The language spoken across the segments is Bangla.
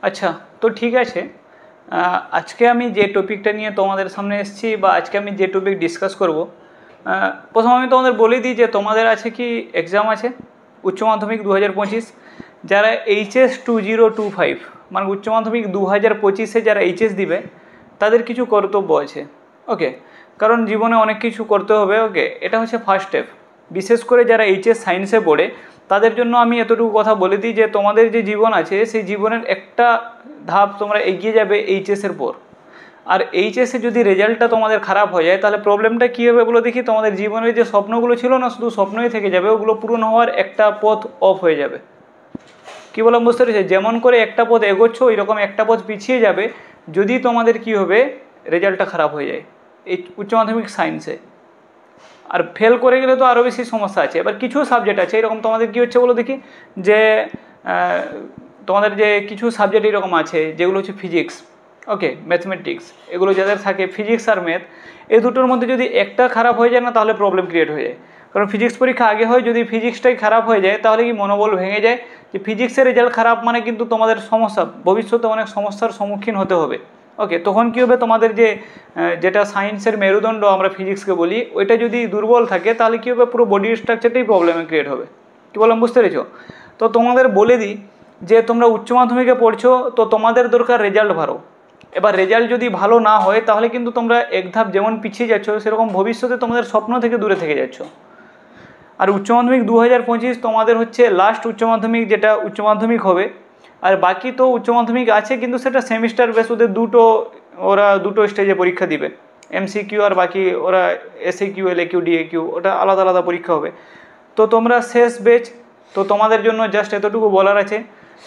আচ্ছা, তো ঠিক আছে। আজকে আমি যে টপিকটা নিয়ে তোমাদের সামনে এসেছি বা আজকে আমি যে টপিক ডিসকাস করব, প্রথমে আমি তোমাদের বলে দিই যে তোমাদের আছে কি এক্সাম আছে উচ্চ মাধ্যমিক 2025। যারা এইচএস 2025 মানে উচ্চ মাধ্যমিক 2025-এ যারা এইচএস দিবে তাদের কিছু কর্তব্য আছে। ওকে, কারণ জীবনে অনেক কিছু করতে হবে। ওকে, এটা হচ্ছে ফার্স্ট স্টেপ। বিশেষ করে যারা এইচএস সায়েন্সে পড়ে তাদের জন্য আমি এতটুকু কথা বলে দিই যে তোমাদের যে জীবন আছে সেই জীবনের একটা ধাপ তোমরা এগিয়ে যাবে এইচএসের পর। আর এইচএসে যদি রেজাল্টটা তোমাদের খারাপ হয়ে যায় তাহলে প্রবলেমটা কী হবে বলো দেখি। তোমাদের জীবনের যে স্বপ্নগুলো ছিল না শুধু স্বপ্নই থেকে যাবে, ওগুলো পূরণ হওয়ার একটা পথ অফ হয়ে যাবে। কী বললাম বুঝতে পেরেছি? যেমন করে একটা পথ এগোচ্ছ ওই রকম একটা পথ পিছিয়ে যাবে যদি তোমাদের কি হবে, রেজাল্টটা খারাপ হয়ে যায় এই উচ্চ মাধ্যমিক সায়েন্সে। আর ফেল করে গেলে তো আরও বেশি সমস্যা আছে। এবার কিছু সাবজেক্ট আছে এরকম তোমাদের কী হচ্ছে বলো দেখি, যে তোমাদের যে কিছু সাবজেক্ট এরকম আছে যেগুলো হচ্ছে ফিজিক্স, ওকে, ম্যাথমেটিক্স, এগুলো যাদের থাকে ফিজিক্স আর ম্যাথ, এই দুটোর মধ্যে যদি একটা খারাপ হয়ে যায় না তাহলে প্রবলেম ক্রিয়েট হয়ে যায়। কারণ ফিজিক্স পরীক্ষা আগে হয়, যদি ফিজিক্সটাই খারাপ হয়ে যায় তাহলে কি মনোবল ভেঙে যায় যে ফিজিক্সের রেজাল্ট খারাপ মানে কিন্তু তোমাদের সমস্যা, ভবিষ্যতে অনেক সমস্যার সম্মুখীন হতে হবে। ওকে, তখন কী হবে, তোমাদের যে যেটা সায়েন্সের মেরুদণ্ড আমরা ফিজিক্সকে বলি, ওইটা যদি দুর্বল থাকে তাহলে কী হবে, পুরো বডি স্ট্রাকচারটাই প্রবলেমে ক্রিয়েট হবে। কী বললাম বুঝতে পেরেছো? তো তোমাদের বলে দিই যে তোমরা উচ্চ মাধ্যমিকে পড়ছো তো তোমাদের দরকার রেজাল্ট ভালো। এবার রেজাল্ট যদি ভালো না হয় তাহলে কিন্তু তোমরা এক ধাপ যেমন পিছিয়ে যাচ্ছ সেরকম ভবিষ্যতে তোমাদের স্বপ্ন থেকে দূরে থেকে যাচ্ছ। আর উচ্চ মাধ্যমিক 2025 তোমাদের হচ্ছে লাস্ট উচ্চ মাধ্যমিক, যেটা উচ্চ মাধ্যমিক হবে। আর বাকি তো উচ্চ মাধ্যমিক আছে কিন্তু সেটা সেমিস্টার বেস, ওদের ওরা দুটো স্টেজে পরীক্ষা দিবে, এমসিকিউ আর বাকি ওরা এসএকিউ এলএকিউ ডিএকিউ, ওটা আলাদা আলাদা পরীক্ষা হবে। তো তোমরা শেষ বেচ, তো তোমাদের জন্য জাস্ট এতটুকু বলার আছে,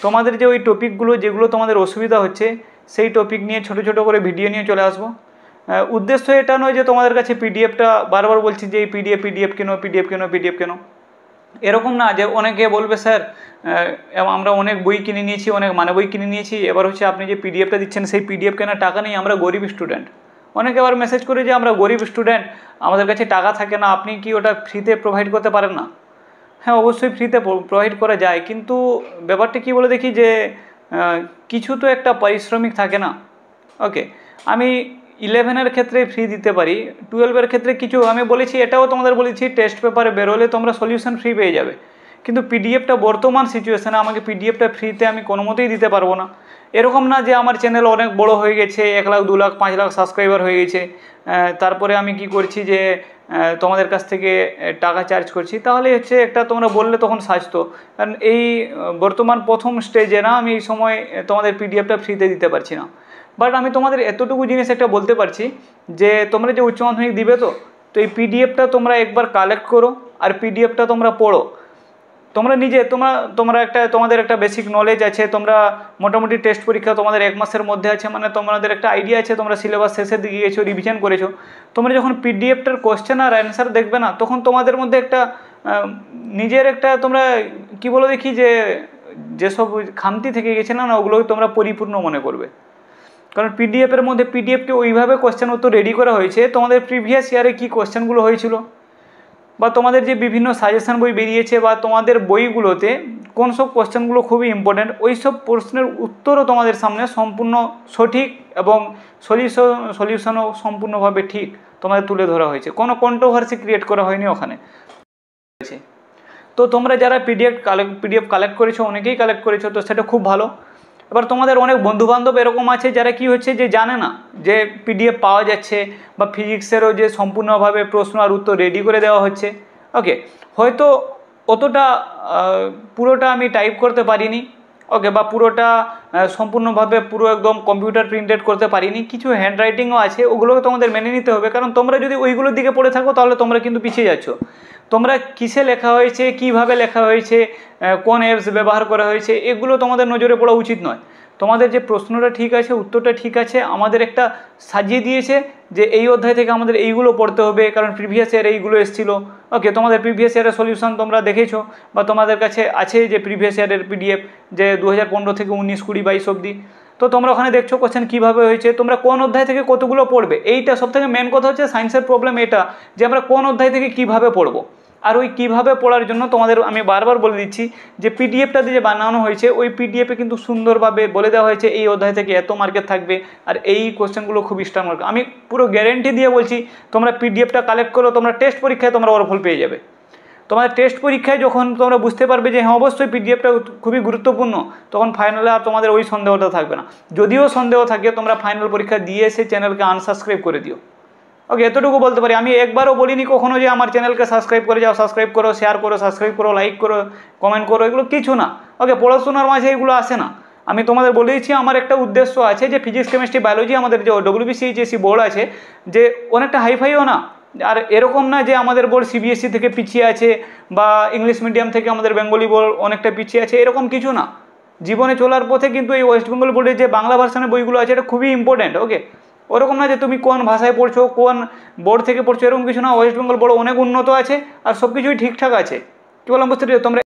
তোমাদের যে ওই টপিকগুলো যেগুলো তোমাদের অসুবিধা হচ্ছে সেই টপিক নিয়ে ছোট ছোট করে ভিডিও নিয়ে চলে আসবো। উদ্দেশ্য এটা নয় যে তোমাদের কাছে পিডিএফটা বারবার বলছি যে এই পিডিএফ কেন, এরকম না যে অনেকে বলবে স্যার আমরা অনেক বই কিনে নিয়েছি, অনেক বই কিনে নিয়েছি, এবার হচ্ছে আপনি যে পিডিএফটা দিচ্ছেন সেই পিডিএফ কেনার টাকা নেই, আমরা গরিব স্টুডেন্ট। অনেকে আবার মেসেজ করে যে আমরা গরিব স্টুডেন্ট, আমাদের কাছে টাকা থাকে না, আপনি কি ওটা ফ্রিতে প্রোভাইড করতে পারেন না? হ্যাঁ, অবশ্যই ফ্রিতে প্রোভাইড করা যায়, কিন্তু ব্যাপারটা কি বলে দেখি যে কিছু তো একটা পারিশ্রমিক থাকে না। ওকে, আমি 11-এর ক্ষেত্রে ফ্রি দিতে পারি, 12-এর ক্ষেত্রে কিছু আমি বলেছি, এটাও তোমাদের বলেছি টেস্ট পেপারে বেরোলে তোমরা সলিউশন ফ্রি পেয়ে যাবে। কিন্তু পিডিএফটা বর্তমান সিচুয়েশানে আমাকে পিডিএফটা ফ্রিতে আমি কোনো মতেই দিতে পারবো না। এরকম না যে আমার চ্যানেল অনেক বড় হয়ে গেছে, 1 লাখ 2 লাখ 5 লাখ সাবস্ক্রাইবার হয়ে গেছে, তারপরে আমি কি করছি যে তোমাদের কাছ থেকে টাকা চার্জ করছি, তাহলে হচ্ছে একটা তোমরা বললে তখন সাজতো। কারণ এই বর্তমান প্রথম স্টেজে না আমি এই সময় তোমাদের পিডিএফটা ফ্রিতে দিতে পারছি না। বাট আমি তোমাদের এতটুকু জিনিস একটা বলতে পারছি যে তোমরা যে উচ্চ মাধ্যমিক দিবে তো এই পিডিএফটা তোমরা একবার কালেক্ট করো আর পিডিএফটা তোমরা পড়ো। তোমরা নিজে তোমরা তোমাদের একটা বেসিক নলেজ আছে, তোমরা মোটামুটি টেস্ট পরীক্ষা তোমাদের 1 মাসের মধ্যে আছে, মানে তোমাদের একটা আইডিয়া আছে, তোমরা সিলেবাস শেষের দিকে গিয়েছো, রিভিশন করেছো। তোমরা যখন পিডিএফটার কোশ্চেন আর অ্যান্সার দেখবে না তখন তোমাদের মধ্যে একটা নিজের একটা তোমরা কি বলো দেখি যে যেসব খামতি থেকে গেছে না ওগুলোকে তোমরা পরিপূর্ণ মনে করবে। কারণ পিডিএফের মধ্যে পিডিএফকে ওইভাবে কোশ্চেন উত্তর রেডি করা হয়েছে, তোমাদের প্রিভিয়াস ইয়ারে কী কোশ্চেনগুলো হয়েছিল বা তোমাদের যে বিভিন্ন সাজেশন বই বেরিয়েছে বা তোমাদের বইগুলোতে কোন সব কোশ্চেনগুলো খুবই ইম্পর্ট্যান্ট, ওই সব প্রশ্নের উত্তরও তোমাদের সামনে সম্পূর্ণ সঠিক এবং সলিউশনও সম্পূর্ণভাবে ঠিক তোমাদের তুলে ধরা হয়েছে, কোনো কন্ট্রোভার্সি ক্রিয়েট করা হয়নি ওখানে। তো তোমরা যারা পিডিএফ কালেক্ট করেছো, অনেকেই কালেক্ট করেছো, তো সেটা খুব ভালো। এবার তোমাদের অনেক বন্ধুবান্ধব এরকম আছে যারা কি হচ্ছে যে জানে না যে পিডিএফ পাওয়া যাচ্ছে বা ফিজিক্সেরও যে সম্পূর্ণভাবে প্রশ্ন আর উত্তর রেডি করে দেওয়া হচ্ছে। ওকে, হয়তো অতটা পুরোটা আমি টাইপ করতে পারিনি, ওকে, বা পুরোটা সম্পূর্ণভাবে পুরো একদম কম্পিউটার প্রিন্টেড করতে পারিনি, কিছু হ্যান্ড রাইটিংও আছে, ওগুলোকে তোমাদের মেনে নিতে হবে। কারণ তোমরা যদি ওইগুলোর দিকে পড়ে থাকো তাহলে তোমরা কিন্তু পিছিয়ে যাচ্ছ। তোমরা কিসে লেখা হয়েছে, কিভাবে লেখা হয়েছে, কোন অ্যাপস ব্যবহার করা হয়েছে, এগুলো তোমাদের নজরে পড়া উচিত নয়। তোমাদের যে প্রশ্নটা ঠিক আছে, উত্তরটা ঠিক আছে, আমাদের একটা সাজিয়ে দিয়েছে যে এই অধ্যায় থেকে আমাদের এইগুলো পড়তে হবে কারণ প্রিভিয়াস ইয়ারে এইগুলো এসেছিলো। ওকে, তোমাদের প্রিভিয়াস ইয়ারের সলিউশন তোমরা দেখেছো বা তোমাদের কাছে আছে যে প্রিভিয়াস ইয়ারের পিডিএফ যে 2015 থেকে 19, 20, 22 অবধি। তো তোমরা ওখানে দেখছো কোশ্চেন কীভাবে হয়েছে, তোমরা কোন অধ্যায় থেকে কতগুলো পড়বে। এইটা সবথেকে মেন কথা হচ্ছে সায়েন্সের প্রবলেম এটা যে আমরা কোন অধ্যায় থেকে কীভাবে পড়বো। আর ওই কীভাবে পড়ার জন্য তোমাদের আমি বারবার বলে দিচ্ছি যে পিডিএফটা যে বানানো হয়েছে ওই পিডিএফে কিন্তু সুন্দরভাবে বলে দেওয়া হয়েছে এই অধ্যায় থেকে এত মার্কের থাকবে আর এই কোশ্চেনগুলো খুব স্টার মার্ক। আমি পুরো গ্যারেন্টি দিয়ে বলছি তোমরা পিডিএফটা কালেক্ট করো, তোমরা টেস্ট পরীক্ষায় তোমরা ওর ফল পেয়ে যাবে। তোমাদের টেস্ট পরীক্ষায় যখন তোমরা বুঝতে পারবে যে হ্যাঁ অবশ্যই পিডিএফটা খুবই গুরুত্বপূর্ণ, তখন ফাইনালে আর তোমাদের ওই সন্দেহটা থাকবে না। যদিও সন্দেহ থাকে তোমরা ফাইনাল পরীক্ষা দিয়ে এসে চ্যানেলকে আনসাবস্ক্রাইব করে দিও। ওকে, এতটুকু বলতে পারি। আমি একবারও বলিনি কখনো যে আমার চ্যানেলকে সাবস্ক্রাইব করে যাও, সাবস্ক্রাইব করো, শেয়ার করো, সাবস্ক্রাইব করো, লাইক করো, কমেন্ট করো, এগুলো কিছু না। ওকে, পড়াশোনার মাঝে এগুলো আসে না। আমি তোমাদের বলে দিচ্ছি আমার একটা উদ্দেশ্য আছে যে ফিজিক্স কেমিস্ট্রি বায়োলজি আমাদের যে WBCHSC বোর্ড আছে যে অনেকটা হাইফাইও না, আর এরকম না যে আমাদের বোর্ড CBSE থেকে পিছিয়ে আছে বা ইংলিশ মিডিয়াম থেকে আমাদের বেঙ্গলি বোর্ড অনেকটা পিছিয়ে আছে, এরকম কিছু না। জীবনে চলার পথে কিন্তু এই ওয়েস্ট বেঙ্গল বোর্ডের যে বাংলা ভার্সনের বইগুলো আছে এটা খুবই ইম্পর্ট্যান্ট। ওকে, ওরকম না যে তুমি কোন ভাষায় পড়ছো, কোন বোর্ড থেকে পড়ছো, এরকম কিছু না। ওয়েস্ট বেঙ্গল বোর্ড অনেক উন্নত আছে আর সব কিছুই ঠিকঠাক আছে। কি বললাম বুঝতে পারছো তোমরা?